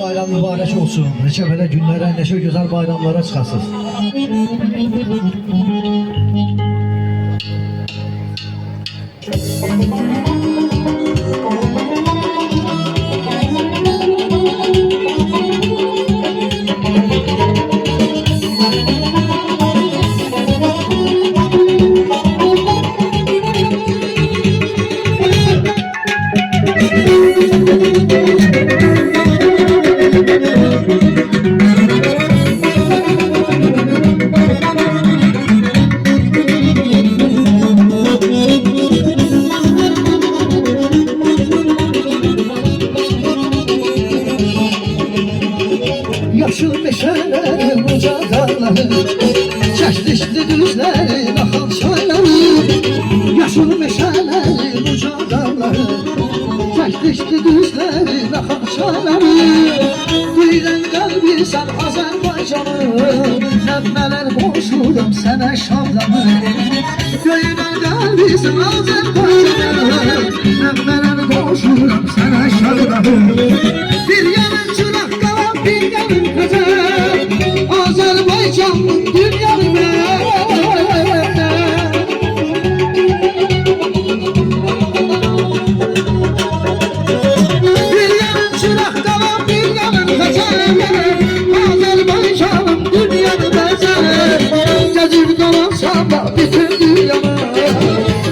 bayram mübarək olsun. Neçə belə günlərə, neçə gözəl bayramlara çıxasınız. Yaşıl meşələrin uca dağları, çəkdikli düzlərin axan çayları. Yaşıl meşələrin uca dağları, çəkdikli düzlərin axan çayları. Duydan qəlbi sən Azərbaycanı, nəğmələr qoşuram sənə şadlanı. Duydan qəlbi sən Azərbaycanı, nəğmələr qoşuram sənə şadlanı. Bir yanın çıraq qalan bir yanın qızır, Azərbaycanın dünyanı mənə. Bir yanın çıraq qalan bir yanın qızır, Azərbaycanın dünyanı mənə. Gəzir dolansan da bütün dünyanı,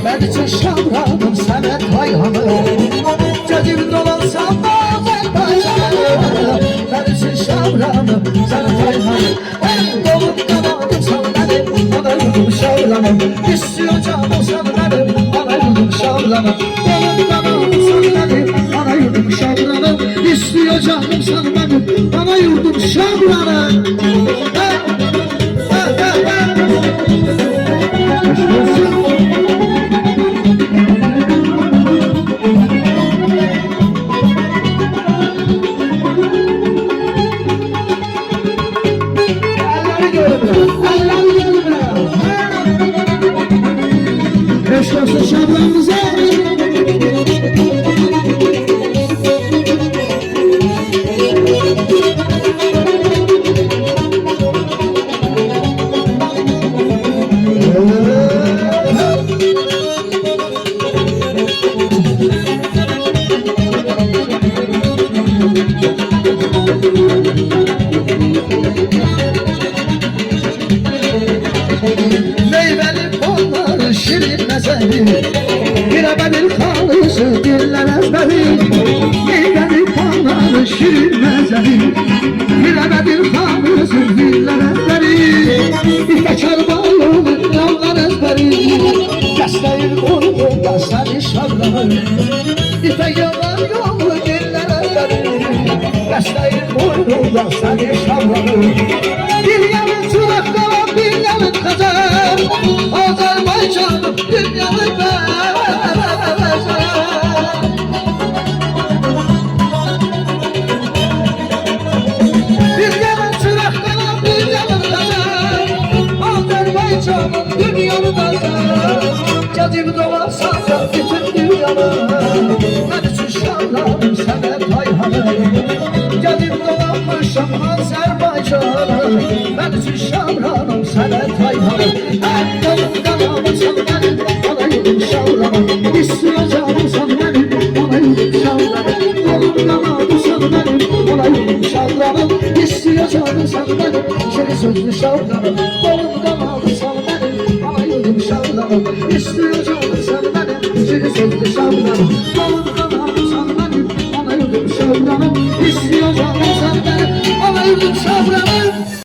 mən üçün şamranım sənə tayhanı. Gəzir dolansan da şavranım, sana tayhanım. En dolu kanadım sana benim, bana yudum şavranım. İstiyor canım sana benim, bana yudum şavranım. Dolu kanadım sana benim, bana yudum şavranım. İstiyor canım sana benim, bana yudum şavranım. Eş olsun şabramıza. Şirin nezeri, giremedir kalısı diller ezberi. Meyvedir kanları şirin nezeri, giremedir kalısı diller ezberi. İftekar bağlı yollar ezberi, Dəstəyir qolunda səni şadlanır. İftekar yolu diller ezberi, Dəstəyir qolunda səni şadlanır. Bir yanın çıraq qalan bir yanın qazar, Azərbaycanım dünyanı bəzər. Bir yanın çıraq qalan bir yanın qazar, Azərbaycanım dünyanı bəzər. Gəzib dolansan da bütün dünyanı, mən üçün şadlanım sənə tayhanı. Gəzib dolanmışam Azərbaycanı, mən üçün şadlanım sənə tayhanı. Ən dolu qanamı sən mənim, bana yudum şavranım. İstiyor canım sən mənim, bana yudum şavranım. Dolu qanamı sən mənim, bana yudum şavranım. İstiyor canım sən mənim, seni sözlü şavranım. Dolu qanamı sən mənim, bana yudum şavranım. İstiyor canım sən mənim, seni sözlü şavranım. Dolu qanamı sən mənim, bana yudum şavranım. İstiyor canım sən mənim, bana yudum şavranım.